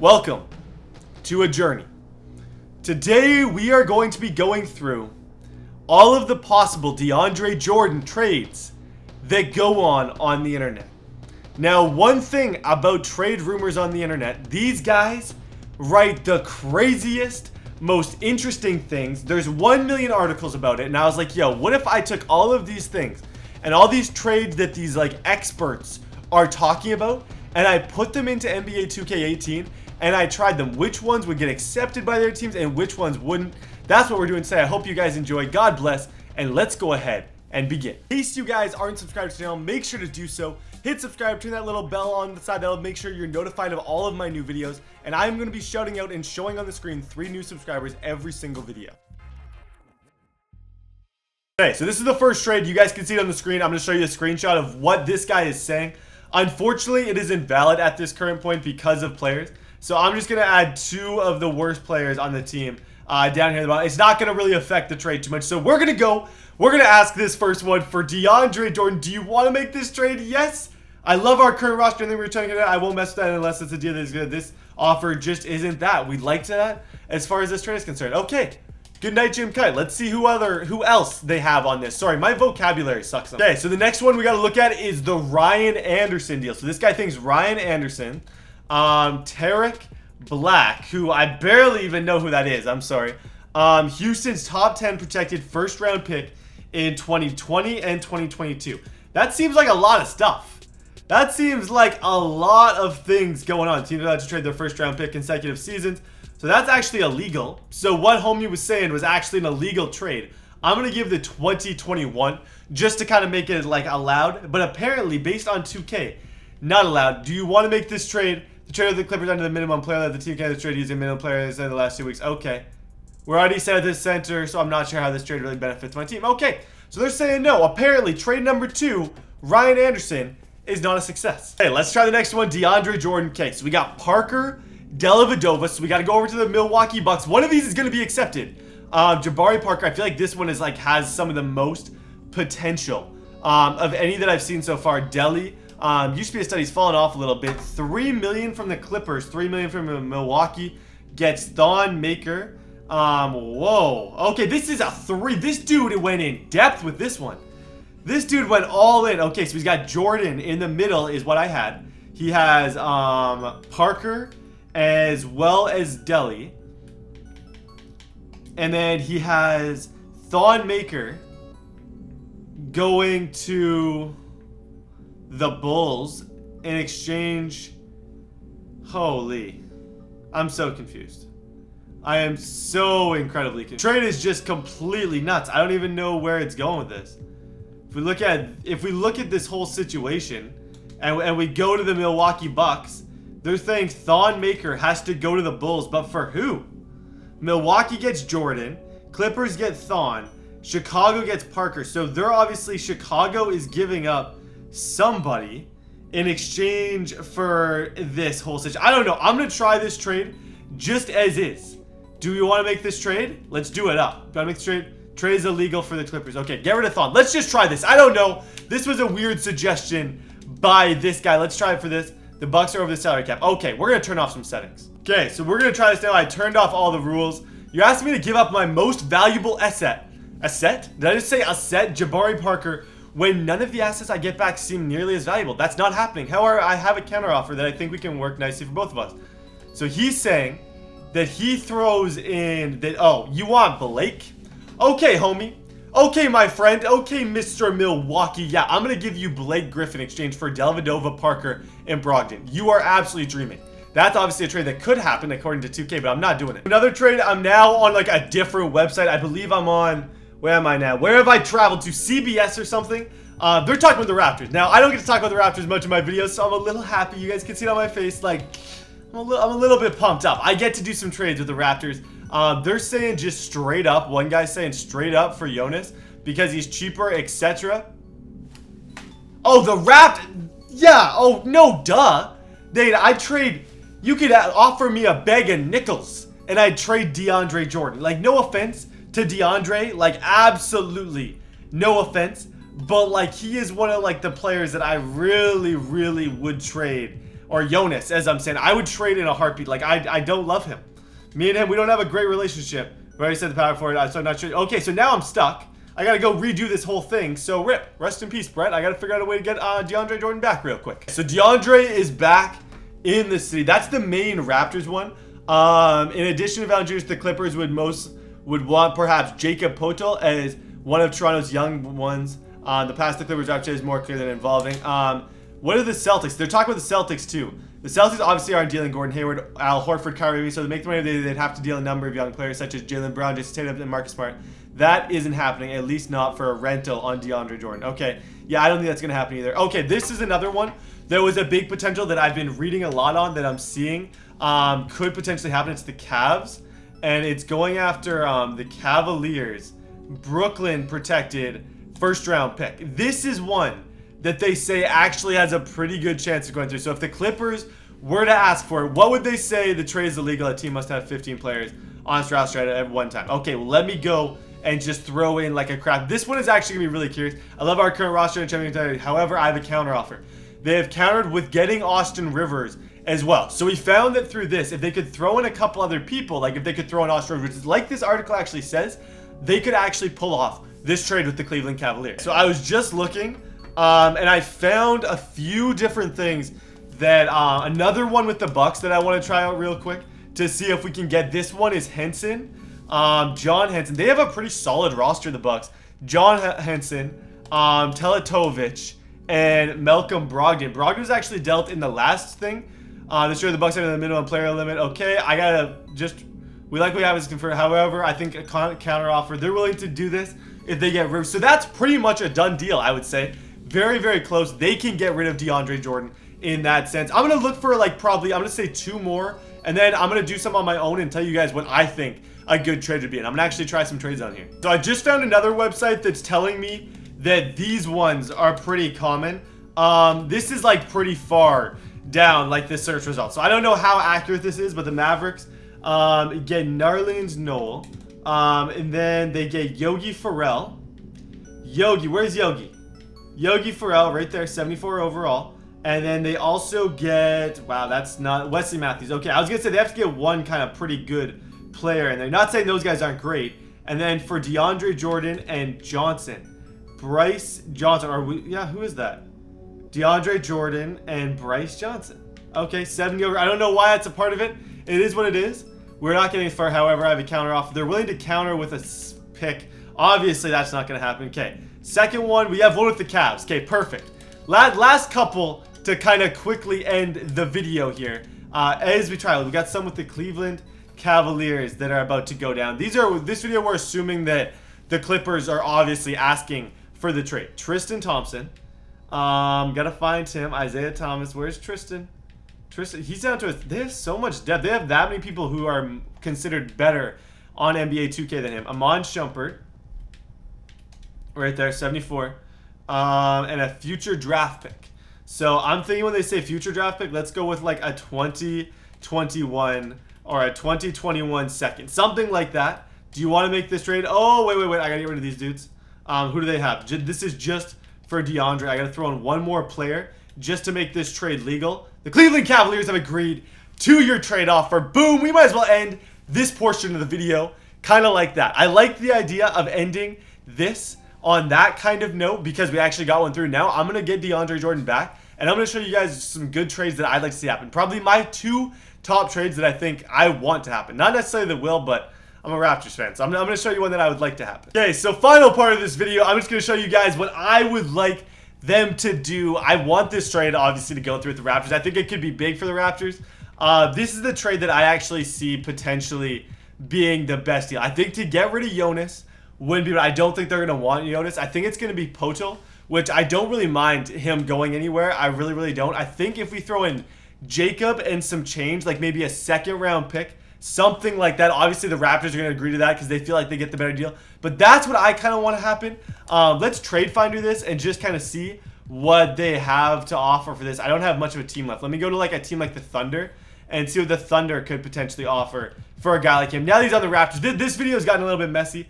Welcome to a journey. Today we are going to be going through all of the possible Deandre Jordan trades that go on the internet. Now, one thing about trade rumors on the internet, these guys write the craziest, most interesting things. There's 1 million articles about it, and I was like, yo, what if I took all of these things and all these trades that these experts are talking about, and I put them into NBA 2K18 and I tried them, which ones would get accepted by their teams and which ones wouldn't. That's what we're doing today. I hope you guys enjoy. God bless, and let's go ahead and begin. In case you guys aren't subscribed to the channel, make sure to do so. Hit subscribe, turn that little bell on the side. That'll make sure you're notified of all of my new videos. And I'm going to be shouting out and showing on the screen 3 new subscribers every single video. Okay, so this is the first trade. You guys can see it on the screen. I'm going to show you a screenshot of what this guy is saying. Unfortunately, it is invalid at this current point because of players. So I'm just going to add 2 of the worst players on the team down here at the bottom. It's not going to really affect the trade too much. So we're going to go. We're going to ask this first one for Deandre Jordan. Do you want to make this trade? Yes. I love our current roster, and then we're trying to get it. I won't mess with that unless it's a deal that is good. This offer just isn't that. We liked that as far as this trade is concerned. Okay. Good night, Jim Kite. Let's see who else they have on this. Sorry, my vocabulary sucks. Okay, so the next one we got to look at is the Ryan Anderson deal. So this guy thinks Ryan Anderson, Tarek Black, who I barely even know who that is. I'm sorry. Houston's top 10 protected first round pick in 2020 and 2022. That seems like a lot of stuff. That seems like a lot of things going on. Teams allowed to trade their first round pick consecutive seasons. So that's actually illegal. So what homie was saying was actually an illegal trade. I'm going to give the 2021 just to kind of make it allowed. But apparently, based on 2K, not allowed. Do you want to make this trade? The trade of the Clippers under the minimum player that the team can trade using minimum players in the last 2 weeks. Okay. We're already set at this center, so I'm not sure how this trade really benefits my team. Okay. So they're saying no. Apparently, trade number 2, Ryan Anderson, is not a success. Okay, let's try the next one, DeAndre Jordan. Okay, so we got Parker Dellavedova. So we got to go over to the Milwaukee Bucks. One of these is going to be accepted. Jabari Parker, I feel like this one is has some of the most potential of any that I've seen so far. Delly. Used to be a study. He's fallen off a little bit. $3 million from the Clippers, $3 million from Milwaukee. Gets Thon Maker. Whoa. Okay, this is a 3. This dude went in depth with this one. This dude went all in. Okay, so he's got Jordan in the middle is what I had. He has Parker as well as Delly. And then he has Thon Maker going to the Bulls in exchange. Holy. I'm so confused. I am so incredibly confused. Trade is just completely nuts. I don't even know where it's going with this. If we look at this whole situation and we go to the Milwaukee Bucks, they're saying Thon Maker has to go to the Bulls, but for who? Milwaukee gets Jordan, Clippers get Thon, Chicago gets Parker. So they're obviously, Chicago is giving up somebody in exchange for this whole situation. I don't know. I'm going to try this trade just as is. Do you want to make this trade? Let's do it up. Do I make the trade? Trade is illegal for the Clippers. Okay, get rid of Thon. Let's just try this. I don't know. This was a weird suggestion by this guy. Let's try it for this. The Bucks are over the salary cap. Okay, we're going to turn off some settings. Okay, so we're going to try this now. I turned off all the rules. You're asking me to give up my most valuable asset. Asset? Did I just say asset? Jabari Parker, when none of the assets I get back seem nearly as valuable. That's not happening. However, I have a counter offer that I think we can work nicely for both of us. So he's saying that he throws in that, oh, you want Blake? Okay, homie. Okay, my friend. Okay, Mr. Milwaukee. Yeah, I'm going to give you Blake Griffin in exchange for Dellavedova, Parker, and Brogdon. You are absolutely dreaming. That's obviously a trade that could happen according to 2K, but I'm not doing it. Another trade, I'm now on a different website. I believe I'm on, where am I now? Where have I traveled to? CBS or something? They're talking about the Raptors. Now, I don't get to talk about the Raptors much in my videos, so I'm a little happy. You guys can see it on my face. I'm a little bit pumped up. I get to do some trades with the Raptors. They're saying just straight up. One guy's saying straight up for Jonas because he's cheaper, etc. Oh, the Raptors. Yeah. Oh, no, duh. I'd trade. You could offer me a bag of nickels and I'd trade DeAndre Jordan. No offense to DeAndre. Absolutely no offense. But, he is one of, the players that I really, really would trade or Jonas, as I'm saying. I would trade in a heartbeat. Like, I don't love him. Me and him, we don't have a great relationship. We already said the power forward, so I'm not sure. Okay, so now I'm stuck. I gotta go redo this whole thing. So rip, rest in peace, Brett. I gotta figure out a way to get Deandre Jordan back real quick. So Deandre is back in the city. That's the main Raptors one. In addition to Valanciunas, the Clippers would want perhaps Jacob Poeltl as one of Toronto's young ones. The past the Clippers Raptors is more clear than involving. What are the Celtics? They're talking about the Celtics too. The Celtics obviously aren't dealing Gordon Hayward, Al Horford, Kyrie Irving, so to make the money they'd have to deal a number of young players such as Jaylen Brown, Jason Tatum, and Marcus Smart. That isn't happening, at least not for a rental on DeAndre Jordan. Okay, yeah, I don't think that's going to happen either. Okay, this is another one. There was a big potential that I've been reading a lot on that I'm seeing could potentially happen. It's the Cavs, and it's going after the Cavaliers. Brooklyn protected first-round pick. This is one that they say actually has a pretty good chance of going through. So if the Clippers were to ask for it, what would they say the trade is illegal? A team must have 15 players on its roster at one time. Okay, well, let me go and just throw in like a crap. This one is actually going to be really curious. I love our current roster and champion. However, I have a counter offer. They have countered with getting Austin Rivers as well. So we found that through this, if they could throw in a couple other people, like if they could throw in Austin Rivers, like this article actually says, they could actually pull off this trade with the Cleveland Cavaliers. So I was just looking, and I found a few different things that, another one with the Bucks that I want to try out real quick to see if we can get. This one is Henson. John Henson. They have a pretty solid roster, the Bucks. John Henson, Teletovic, and Malcolm Brogdon. Brogdon was actually dealt in the last thing. This year the Bucks have the minimum player limit. Okay, I gotta just, we like what we have is confirmed. However, I think a counter offer. They're willing to do this if they get Rivers. So that's pretty much a done deal, I would say. Very, very close. They can get rid of DeAndre Jordan in that sense. I'm gonna look for like probably, I'm gonna say 2 more, and then I'm gonna do some on my own and tell you guys what I think a good trade would be. And I'm gonna actually try some trades on here. So I just found another website that's telling me that these ones are pretty common. This is like pretty far down, like this search result. So I don't know how accurate this is, but the Mavericks get Nerlens Noel, and then they get Yogi Ferrell. Yogi, where's Yogi? Yogi Ferrell right there, 74 overall. And then they also get, wow, that's not Wesley Matthews. Okay, I was gonna say they have to get one kind of pretty good player, and they're not saying those guys aren't great. And then for DeAndre Jordan and Johnson, Bryce Johnson, or yeah, who is that? DeAndre Jordan and Bryce Johnson. Okay, 70 over. I don't know why that's a part of it. It is what it is. We're not getting far. However, I have a counter offer. They're willing to counter with a pick. Obviously, that's not going to happen. Okay, second one, we have one with the Cavs. Okay, perfect. Last couple to kind of quickly end the video here. As we try, we got some with the Cleveland Cavaliers that are about to go down. This video, we're assuming that the Clippers are obviously asking for the trade. Tristan Thompson. Gotta find him. Isaiah Thomas. Where's Tristan? Tristan, he's down to they have so much depth. They have that many people who are considered better on NBA 2K than him. Amon Shumpert. Right there, 74. And a future draft pick. So I'm thinking when they say future draft pick, let's go with like a 2021 or a 2021 second. Something like that. Do you want to make this trade? Oh, wait. I gotta get rid of these dudes. Who do they have? This is just for DeAndre. I gotta throw in one more player just to make this trade legal. The Cleveland Cavaliers have agreed to your trade offer. Boom! We might as well end this portion of the video kind of like that. I like the idea of ending this on that kind of note because we actually got one through. Now I'm gonna get DeAndre Jordan back, and I'm gonna show you guys some good trades that I'd like to see happen. Probably my 2 top trades that I think I want to happen. Not necessarily that will, but I'm a Raptors fan, so I'm going to show you one that I would like to happen. Okay, so final part of this video, I'm just going to show you guys what I would like them to do. I want this trade, obviously, to go through with the Raptors. I think it could be big for the Raptors. This is the trade that I actually see potentially being the best deal. I think to get rid of Jonas wouldn't be, I don't think they're going to want Jonas. I think it's going to be Poeltl, which I don't really mind him going anywhere. I really, really don't. I think if we throw in Jacob and some change, like maybe a 2nd round pick, something like that. Obviously, the Raptors are going to agree to that because they feel like they get the better deal. But that's what I kind of want to happen. Let's trade finder this and just kind of see what they have to offer for this. I don't have much of a team left. Let me go to like a team like the Thunder and see what the Thunder could potentially offer for a guy like him. Now these other Raptors. This video has gotten a little bit messy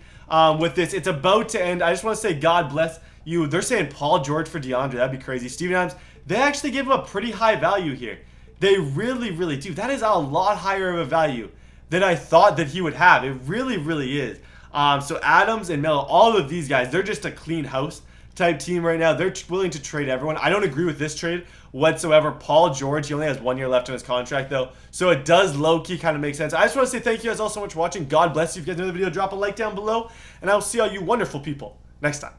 with this. It's about to end. I just want to say God bless you. They're saying Paul George for DeAndre. That'd be crazy. Steven Adams, they actually give him a pretty high value here. They really, really do. That is a lot higher of a value than I thought that he would have. It really, really is. So Adams and Melo, all of these guys, they're just a clean house type team right now. They're willing to trade everyone. I don't agree with this trade whatsoever. Paul George, he only has 1 year left on his contract though, so it does low-key kind of make sense. I just want to say thank you guys all so much for watching. God bless you. If you guys enjoyed the video, drop a like down below, and I will see all you wonderful people next time.